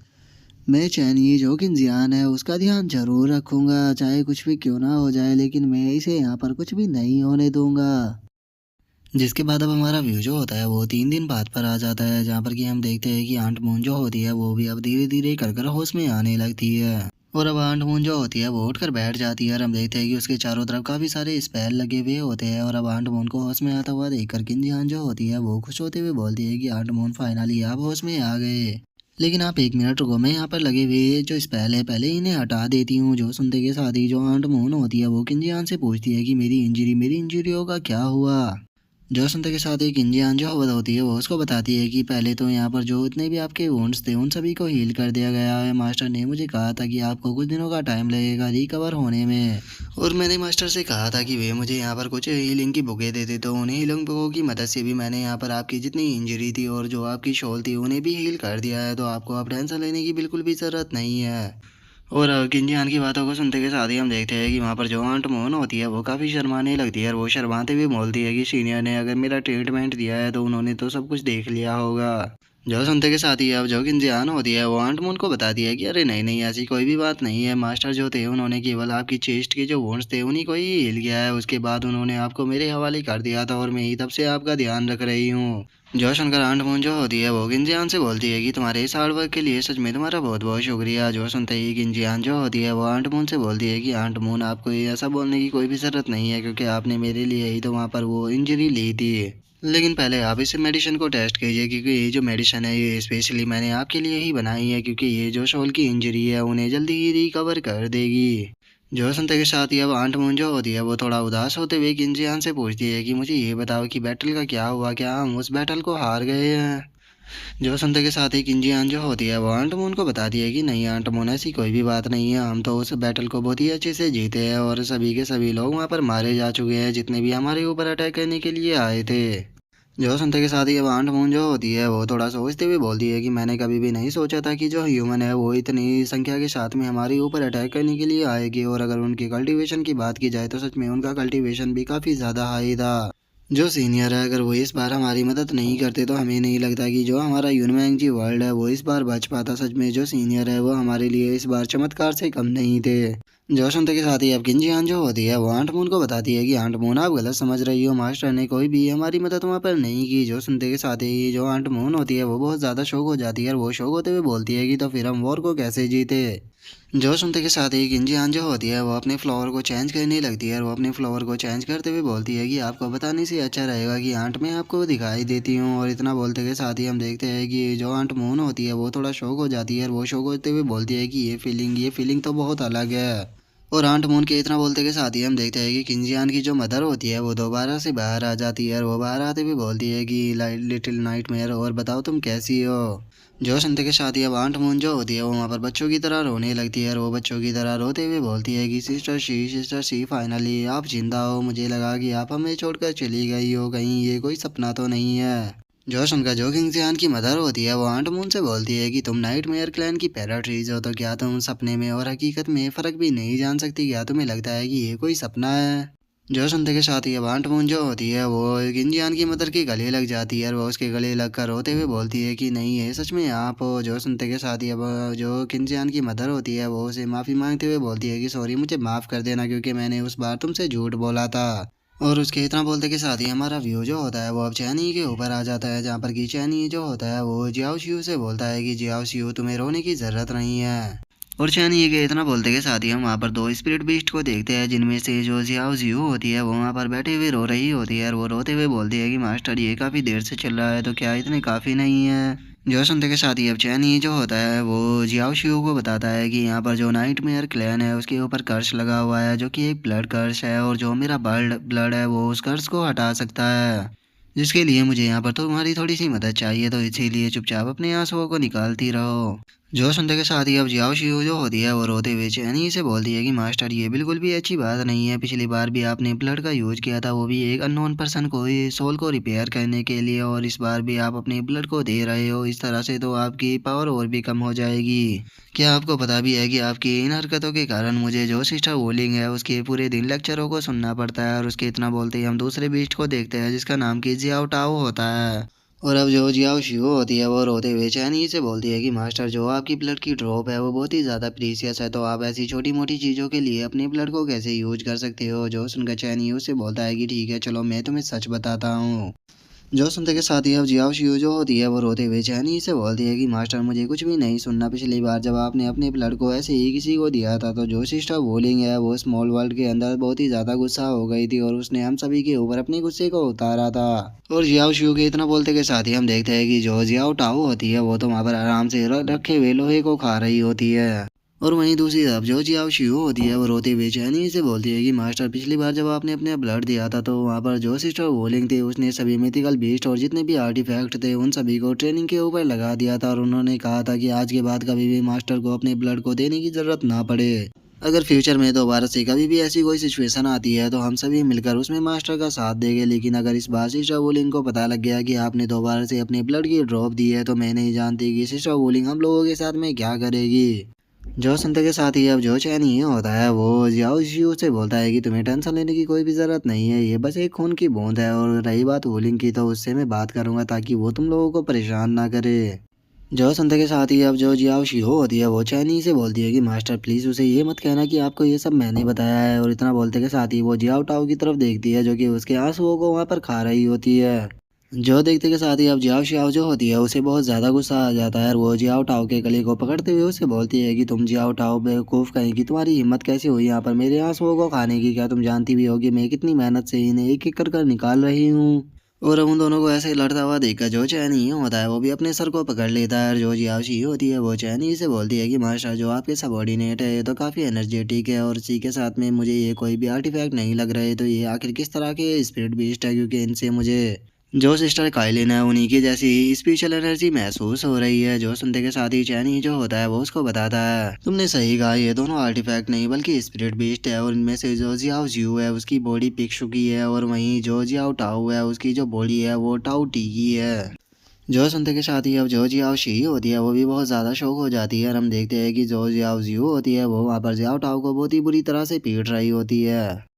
मैं चैनी जो किंजियान है उसका ध्यान जरूर रखूंगा, चाहे कुछ भी क्यों ना हो जाए, लेकिन मैं इसे यहाँ पर कुछ भी नहीं होने दूंगा। जिसके बाद अब हमारा व्यू जो होता है वो 3 दिन बाद पर आ जाता है, जहाँ पर कि हम देखते हैं कि आंट मून जो होती है वो भी अब धीरे धीरे कर होश में आने लगती है। और अब आंट मून जो होती है वो उठकर बैठ जाती है और हम देखते हैं कि उसके चारों तरफ काफी सारे स्पेल लगे हुए होते हैं। और अब आंट मून को होश में आता हुआ देखकर किंजियान जो होती है वो खुश होते हुए बोलती है कि आंट मून फाइनली आप होश में आ गए, लेकिन आप 1 मिनट रुको, मैं यहाँ पर लगे हुए जो स्पेल है पहले इन्हें हटा देती हूँ। जो सुनते के साथ ही जो आंट मून होती है वो किंजियान से पूछती है कि मेरी इंजरियों का क्या हुआ। जो सुनते के साथ एक इंजिन जो अवध होती है वो उसको बताती है कि पहले तो यहाँ पर जो इतने भी आपके वुंड्स थे उन सभी को हील कर दिया गया है। मास्टर ने मुझे कहा था कि आपको कुछ दिनों का टाइम लगेगा रिकवर होने में, और मैंने मास्टर से कहा था कि वे मुझे यहाँ पर कुछ हीलिंग की बुकें देते, तो उन्हें हीलिंग बुकों की मदद से भी मैंने यहाँ पर आपकी जितनी इंजरी थी और जो आपकी शोल थी उन्हें भी हील कर दिया है, तो आपको अब टेंशन लेने की बिल्कुल भी ज़रूरत नहीं है। और किंजियान की बातों को सुनते के साथ ही हम देखते हैं कि वहाँ पर जो आंट मोहन होती है वो काफ़ी शर्माने लगती है और वो शर्माते हुए बोलती है कि सीनियर ने अगर मेरा ट्रीटमेंट दिया है तो उन्होंने तो सब कुछ देख लिया होगा। जो सुनते के साथ ही अब जो किंजियान होती है वो आंट मोहन को बताती है कि अरे नहीं नहीं, ऐसी कोई भी बात नहीं है, मास्टर जो थे उन्होंने केवल आपकी चेस्ट के जो वुंड्स थे उन्हीं को ही हिल गया है, उसके बाद उन्होंने आपको मेरे हवाले कर दिया था और मैं ही तब से आपका ध्यान रख रही हूँ। जो सुनकर आंट मून जो होती है वो किंजियान से बोलती है कि तुम्हारे इस हार्ड वर्क के लिए सच में तुम्हारा बहुत बहुत शुक्रिया। जो सुनते ही किंजियान जो होती है वो आंट मून से बोलती है कि आंट मून आपको ये ऐसा बोलने की कोई भी ज़रूरत नहीं है, क्योंकि आपने मेरे लिए ही तो वहाँ पर वो इंजरी ली थी, लेकिन पहले आप इस मेडिसिन को टेस्ट कीजिए, क्योंकि ये जो मेडिसिन है ये स्पेशली मैंने आपके लिए ही बनाई है, क्योंकि ये जो शोल की इंजरी है उन्हें जल्दी ही रिकवर कर देगी। जो सुनते के साथ ही अब आंट मून जो होती है वो थोड़ा उदास होते हुए किंजियान से पूछती है कि मुझे ये बताओ कि बैटल का क्या हुआ, क्या हम उस बैटल को हार गए हैं। जो सुनते के साथ ही किंजियान जो होती है वो आंट मून को बताती है कि नहीं आंट मून, ऐसी कोई भी बात नहीं है, हम तो उस बैटल को बहुत ही अच्छे से जीते हैं और सभी के सभी लोग वहाँ पर मारे जा चुके हैं जितने भी हमारे ऊपर अटैक करने के लिए आए थे। जो सुनते के साथ ही अब आंट मून जो होती है वो थोड़ा सोचते हुए बोलती है कि मैंने कभी भी नहीं सोचा था कि जो ह्यूमन है वो इतनी संख्या के साथ में हमारे ऊपर अटैक करने के लिए आएगी, और अगर उनकी कल्टीवेशन की बात की जाए तो सच में उनका कल्टीवेशन भी काफ़ी ज़्यादा हाई था। जो सीनियर है अगर वो इस बार हमारी मदद नहीं करते तो हमें नहीं लगता कि जो हमारा यूनमैंग जी वर्ल्ड है वो इस बार बच पाता। सच में जो सीनियर है वो हमारे लिए इस बार चमत्कार से कम नहीं थे। जो सुनते के साथ ही अब किंजियान जो होती है वो आंट मून को बताती है कि आंट मून आप गलत समझ रही हो, मास्टर ने कोई भी हमारी मदद वहाँ पर नहीं की। जो सुनते के साथ ही जो आंट मून होती है वो बहुत ज़्यादा शौक हो जाती है और वो शौक होते हुए बोलती है कि तो फिर हम वॉर को कैसे जीते। जो सुनते के साथ ही किंजियान जो होती है वो अपने फ्लावर को चेंज करने लगती है और वो अपने फ्लावर को चेंज करते हुए बोलती है कि आपको बताने से अच्छा रहेगा कि आंट मैं आपको दिखाई देती हूँ। और इतना बोलते के साथ ही हम देखते हैं कि जो आंट मून होती है वो थोड़ा शौक हो जाती है और वो शौक होते हुए बोलती है कि ये फीलिंग तो बहुत अलग है। और आंट मून के इतना बोलते के साथ ही हम देखते हैं कि किंजियान की जो मदर होती है वो दोबारा से बाहर आ जाती है और वो बाहर आते हुए बोलती है कि लिटिल नाइटमेयर, और बताओ तुम कैसी हो। जो सुनते के साथ ही अब आंट मून जो होती है वो वहाँ पर बच्चों की तरह रोने लगती है और वो बच्चों की तरह रोते हुए बोलती है कि सिस्टर सी फाइनली आप जिंदा हो, मुझे लगा कि आप हमें छोड़कर चली गई हो, कहीं ये कोई सपना तो नहीं है। जो सुनकर जो किंगजियान की मदर होती है वो आंट मून से बोलती है कि तुम नाइटमेयर क्लैन की पैराट्रीज हो, तो क्या तुम सपने में और हकीकत में फ़र्क भी नहीं जान सकती, क्या तुम्हें लगता है कि ये कोई सपना है। जो सुनते के साथ ही अब आंट मून जो होती है वो किंजियान की मदर के गले लग जाती है और वो उसके गले लग कर रोते हुए बोलती है कि नहीं है सच में आप हो। जो सुनते के साथ ही अब जो किंजियान की मदर होती है वो उसे माफ़ी मांगते हुए बोलती है कि सॉरी, मुझे माफ़ कर देना, क्योंकि मैंने उस बार तुमसे झूठ बोला था। और उसके इतना बोलते के साथ ही हमारा व्यू जो होता है वो अब चैनी के ऊपर आ जाता है, जहाँ पर कि चैनी जो होता है वो जियाओ शियू से बोलता है कि जियाओ शियू तुम्हें रोने की ज़रूरत नहीं है। और चैनी के इतना बोलते के साथ ही हम वहाँ पर दो स्पिरिट बीस्ट को देखते हैं, जिनमें से जो जियाओ शियू होती है वो वहाँ पर बैठे हुए रो रही होती है और वो रोते हुए बोलती है कि मास्टर ये काफ़ी देर से चल रहा है, तो क्या इतने काफ़ी नहीं है। जो सुनते के साथ ही अब चैनी जो होता है वो जियाओ शियू को बताता है कि यहाँ पर जो नाइटमेयर क्लैन है उसके ऊपर कर्स लगा हुआ है, जो कि एक ब्लड कर्स है, और जो मेरा ब्लड ब्लड है वो उस कर्स को हटा सकता है, जिसके लिए मुझे यहाँ पर तुम्हारी थोड़ी सी मदद चाहिए, तो इसीलिए चुपचाप अपने आंसुओं को निकालती रहो। जो सुनते के साथ ही अब जियाओ शियू जो होती है वो रोते हुए चैनी से बोलती है कि मास्टर ये बिल्कुल भी अच्छी बात नहीं है। पिछली बार भी आपने ब्लड का यूज किया था, वो भी एक अननोन पर्सन को ही सोल को रिपेयर करने के लिए, और इस बार भी आप अपने ब्लड को दे रहे हो। इस तरह से तो आपकी पावर और भी कम हो जाएगी। क्या आपको पता भी है कि आपकी इन हरकतों के कारण मुझे जो सिस्टर वोलिंग है उसके पूरे दिन लेक्चरों को सुनना पड़ता है, और उसके इतना बोलते ही हम दूसरे बीस्ट को देखते हैं जिसका नाम की जियाओ टाओ होता है। और अब जो जियाओ शिहो होती है वो रोते हुए चैनी से बोलती है कि मास्टर जो आपकी ब्लड की ड्रॉप है वो बहुत ही ज़्यादा प्रीसियस है, तो आप ऐसी छोटी मोटी चीज़ों के लिए अपने ब्लड को कैसे यूज कर सकते हो। जो सुनकर चैनी उससे बोलता है कि ठीक है चलो मैं तुम्हें सच बताता हूँ। जो सुनते के साथ ही अब जियाओ शियो जो होती है वो रोते हुए चैनी से बोलती है कि मास्टर मुझे कुछ भी नहीं सुनना। पिछली बार जब आपने अपने ब्लड को ऐसे ही किसी को दिया था तो जो सिस्टर वोलिंग है वो स्मॉल वर्ल्ड के अंदर बहुत ही ज़्यादा गुस्सा हो गई थी, और उसने हम सभी के ऊपर अपने गुस्से को उतारा था। और जियाओ शियो के इतना बोलते के साथ ही हम देखते हैं कि जो जियाओ टाओ होती है वो तो वहाँ पर आराम से रखे हुए लोहे को खा रही होती है। और वहीं दूसरी तरफ जो जियाओ शिहो होती है वो रोते हुए चैनी से बोलती है कि मास्टर पिछली बार जब आपने अपने ब्लड दिया था तो वहाँ पर जो सिस्टर वोलिंग थी उसने सभी मिथिकल बीस्ट और जितने भी आर्टिफैक्ट थे उन सभी को ट्रेनिंग के ऊपर लगा दिया था, और उन्होंने कहा था कि आज के बाद कभी भी मास्टर को अपने ब्लड को देने की जरूरत ना पड़े। अगर फ्यूचर में दोबारा से कभी भी ऐसी कोई सिचुएशन आती है तो हम सभी मिलकर उसमें मास्टर का साथ देंगे। लेकिन अगर इस बार सिस्टर वोलिंग को पता लग गया कि आपने दोबारा से अपने ब्लड की ड्रॉप दी है तो मैं नहीं जानती कि सिस्टर वोलिंग हम लोगों के साथ में क्या करेगी। जो सुनते के साथ ही अब जो चैन ये होता है वो जियाओ शियू से बोलता है कि तुम्हें टेंशन लेने की कोई भी ज़रूरत नहीं है, ये बस एक खून की बूंद है। और रही बात वोलिंग की तो उससे मैं बात करूंगा ताकि वो तुम लोगों को परेशान ना करे। जो सुनते के साथ ही अब जो जियाओ शिहो होती है वो चैनी से बोलती है कि मास्टर प्लीज़ उसे ये मत कहना कि आपको ये सब मैंने बताया है। और इतना बोलते के साथ ही वो जियाओ टाओ की तरफ देखती है जो कि उसके आंसुओं को वहाँ पर खा रही होती है। जो देखते के साथ ही अब जियाओ शियाओ जो होती है उसे बहुत ज़्यादा गुस्सा आ जाता है, और वो जियाओ टाओ के गले को पकड़ते हुए उसे बोलती है कि तुम जियाओ टाओ बेवकूफ़ कहीं की, तुम्हारी हिम्मत कैसे हुई यहाँ पर मेरे आंसुओं को खाने की। क्या तुम जानती भी होगी मैं कितनी मेहनत से इन्हें एक एक कर निकाल रही हूँ। और उन दोनों को ऐसे लड़ता हुआ देखकर जो चैनी होता है वो भी अपने सर को पकड़ लेता है, और जो जियाओशी होती है वो चैनी से बोलती है कि मास्टर जो आपके सबॉर्डिनेट है ये तो काफ़ी एनर्जेटिक है, और इसी के साथ में मुझे ये कोई भी आर्टिफैक्ट नहीं लग रहे, तो ये आखिर किस तरह के स्पिरिट बीस्ट है, क्योंकि इनसे मुझे जो सिस्टर काइलिन है उन्हीं की जैसी स्पेशल एनर्जी महसूस हो रही है। जो सुनते के साथ ही चैनी जो होता है वो उसको बताता है तुमने सही कहा, ये दोनों आर्टिफैक्ट नहीं बल्कि स्पिरिट बीस्ट है, और इनमें से जो जियाओ जियो है उसकी बॉडी पिक्शु की है, और वहीं जो जियाओ टाओ है उसकी जो बॉडी है वो टाओ टी की है। जो सुनते के साथ ही अब जो जियाओ शी होती है वो भी बहुत ज़्यादा शौक हो जाती है, और हम देखते हैं कि जो जियाओ जियो होती है वो वहाँ पर जियाओ टाओ को बहुत ही बुरी तरह से पीट रही होती है।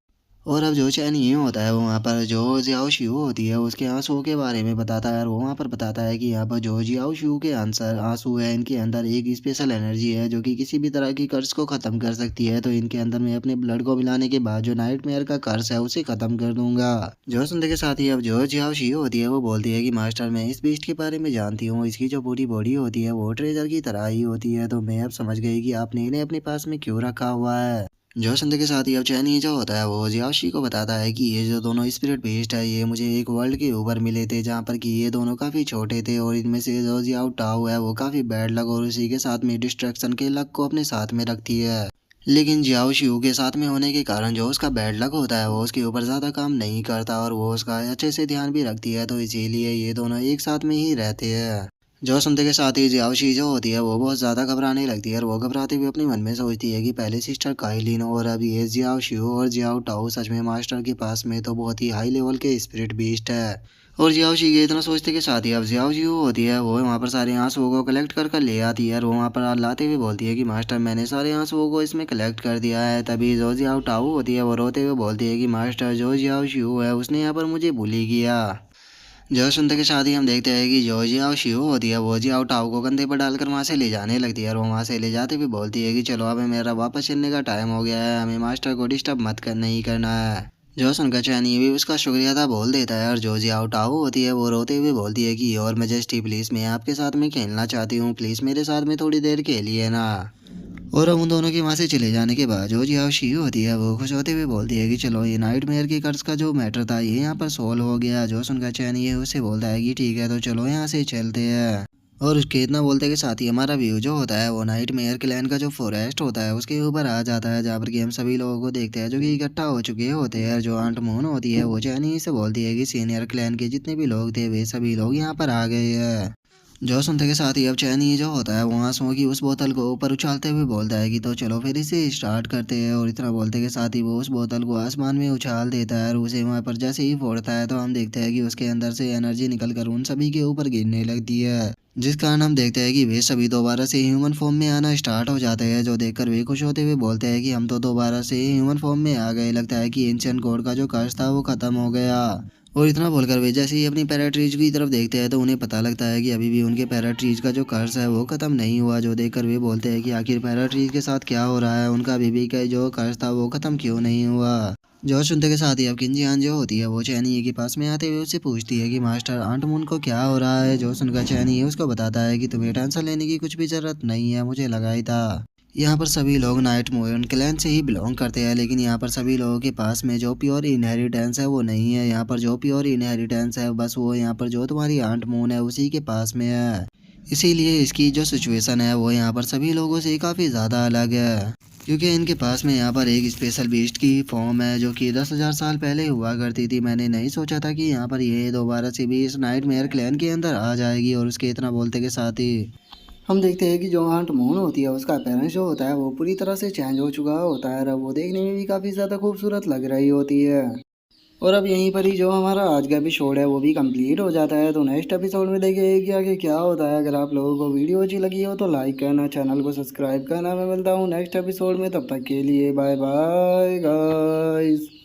और अब जो चैन ये होता है वो वहाँ पर जो जियाओ शिव होती है उसके आंसुओं के बारे में बताता है, और वो वहाँ पर बताता है कि यहाँ पर जो जियाओ शिव के आंसर आंसू है इनके अंदर एक स्पेशल एनर्जी है जो कि किसी भी तरह की कर्ज को ख़त्म कर सकती है। तो इनके अंदर मैं अपने ब्लड को मिलाने के बाद जो नाइटमेयर का कर्ज है उसे ख़त्म कर दूंगा। जो सुनते के साथ ही अब जो जियाओ शिव होती है वो बोलती है कि मास्टर मैं इस बीस्ट के बारे में जानती हूँ, इसकी जो पूरी बॉडी होती है वो ट्रेजर की तरह ही होती है, तो मैं अब समझ गई कि आपने इन्हें अपने पास में क्यों रखा हुआ है। जो संध्या के साथ ही अब चैनी जो होता है वो जियाशी को बताता है कि ये जो दोनों स्पिरिट बीस्ट है ये मुझे एक वर्ल्ड के ऊपर मिले थे जहाँ पर कि ये दोनों काफ़ी छोटे थे, और इनमें से जो जियाओ टाओ है वो काफ़ी बैड लक और उसी के साथ में डिस्ट्रैक्शन के लक को अपने साथ में रखती है। लेकिन जियाओ शिव के साथ में होने के कारण जो उसका बैड लक होता है वो उसके ऊपर ज़्यादा काम नहीं करता, और वो उसका अच्छे से ध्यान भी रखती है, तो इसीलिए ये दोनों एक साथ में ही रहते हैं। जो सुनते के साथ ही जियाओशी जो होती है वो बहुत ज़्यादा घबराने लगती है, और वो घबराते हुए अपने मन में सोचती है कि पहले सिस्टर काइलिन और अब ये जियाओ शिव और जियाओ टाओ सच में मास्टर के पास में तो बहुत ही हाई लेवल के स्पिरिट बीस्ट है। और जियाओ शी ये इतना सोचते के साथ ही अब जियाओ शिव होती है वो वहाँ पर सारे आंसुओं को कलेक्ट कर कर ले आती है, और वो वहाँ पर लाते हुए बोलती है कि मास्टर मैंने सारे आंसुओं को इसमें कलेक्ट कर दिया है। तभी जो जियाओ टाओ होती है वो रोते हुए बोलती है कि मास्टर जो जियाओ शिव है उसने यहाँ पर मुझे भूली किया। जो सुनते के साथ ही हम देखते हैं कि जॉर्जिया और शिव होती है वो जियाओ टाओ को कंधे पर डालकर वहाँ से ले जाने लगती है, और वो वहाँ से ले जाते हुए बोलती है कि चलो अब मेरा वापस चलने का टाइम हो गया है, हमें मास्टर को डिस्टर्ब मत कर नहीं करना है। जो सुनकर चैनी भी उसका शुक्रिया अदा बोल देता है, और जो जियाओ टाओ होती है वो रोते हुए बोलती है कि और मेजेस्टी प्लीज़ मैं आपके साथ में खेलना चाहती हूँ, प्लीज़ मेरे साथ में थोड़ी देर खेलिए ना। और अब उन दोनों के वहाँ से चले जाने के बाद जो जियाओ शी होती है वो खुश होते हुए बोलती है कि चलो ये नाइटमेयर के कर्ज का जो मैटर था ये यहाँ पर सोल्व हो गया। जो सुनकर चैन ये उससे बोलता है कि ठीक है तो चलो यहाँ से चलते हैं। और उसके इतना बोलते के साथ ही हमारा व्यू जो होता है वो नाइटमेयर क्लैन का जो फॉरेस्ट होता है उसके ऊपर आ जाता है, जहाँ पर कि हम सभी लोगों को देखते हैं जो कि इकट्ठा हो चुके होते हैं। जो आंट मून होती है वो चैनी से बोलती है कि सीनियर क्लैन के जितने भी लोग थे वे सभी लोग यहाँ पर आ गए हैं। जो सुनते के साथ ही अब चैनी जो होता है वो आंसुओं की उस बोतल को ऊपर उछालते हुए बोलता है कि तो चलो फिर इसे स्टार्ट करते हैं। और इतना बोलते के साथ ही वो उस बोतल को आसमान में उछाल देता है और उसे वहाँ पर जैसे ही फोड़ता है तो हम देखते हैं कि उसके अंदर से एनर्जी निकल कर उन सभी के ऊपर गिरने लगती है, जिस कारण हम देखते हैं कि वे सभी दोबारा से ह्यूमन फॉर्म में आना स्टार्ट हो जाते हैं। जो देखकर वे खुश होते हुए बोलते हैं कि हम तो दोबारा से ह्यूमन फॉर्म में आ गए, लगता है कि एंशियंट गॉड का जो कर्ज था वो खत्म हो गया। और इतना बोलकर वे जैसे ही अपनी पैराट्रीज की तरफ देखते हैं तो उन्हें पता लगता है कि अभी भी उनके पैराट्रीज का जो कर्ज है वो खत्म नहीं हुआ। जो देखकर वे बोलते हैं कि आखिर पैराट्रीज के साथ क्या हो रहा है, उनका अभी भी का जो कर्ज था वो खत्म क्यों नहीं हुआ। जॉर्ज सुनते के साथ ही अब किंजियान जो होती है वो चैनी के पास में आते हुए उससे पूछती है कि मास्टर आंट मून को क्या हो रहा है। जो सुनकर चैनी उसको बताता है कि तुम्हें टेंशन लेने की कुछ भी जरूरत नहीं है, मुझे लगा ही था। यहाँ पर सभी लोग नाइट मोयन क्लैन से ही बिलोंग करते हैं, लेकिन यहाँ पर सभी लोगों के पास में जो प्योर इनहेरिटेंस है वो नहीं है। यहाँ पर जो प्योर इनहेरिटेंस है बस वो यहाँ पर जो तुम्हारी आंट मून है उसी के पास में है। इसीलिए इसकी जो सिचुएशन है वो यहाँ पर सभी लोगों से काफ़ी ज़्यादा अलग है, क्योंकि इनके पास में यहाँ पर एक स्पेशल बीस्ट की फॉर्म है जो कि 10,000 साल पहले हुआ करती थी। मैंने नहीं सोचा था कि यहाँ पर ये दोबारा से भी इस नाइट मेयर क्लैन के अंदर आ जाएगी। और उसके इतना बोलते के साथ ही हम देखते हैं कि जो आंट मून होती है उसका अपीयरेंस जो होता है वो पूरी तरह से चेंज हो चुका होता है और अब वो देखने में भी काफ़ी ज़्यादा खूबसूरत लग रही होती है। और अब यहीं पर ही जो हमारा आज का एपिसोड है वो भी कंप्लीट हो जाता है। तो नेक्स्ट एपिसोड में देखेंगे कि आगे क्या होता है। अगर आप लोगों को वीडियो अच्छी लगी हो तो लाइक करना, चैनल को सब्सक्राइब करना। मैं मिलता हूँ नेक्स्ट एपिसोड में, तब तक के लिए बाय बाय गाइस।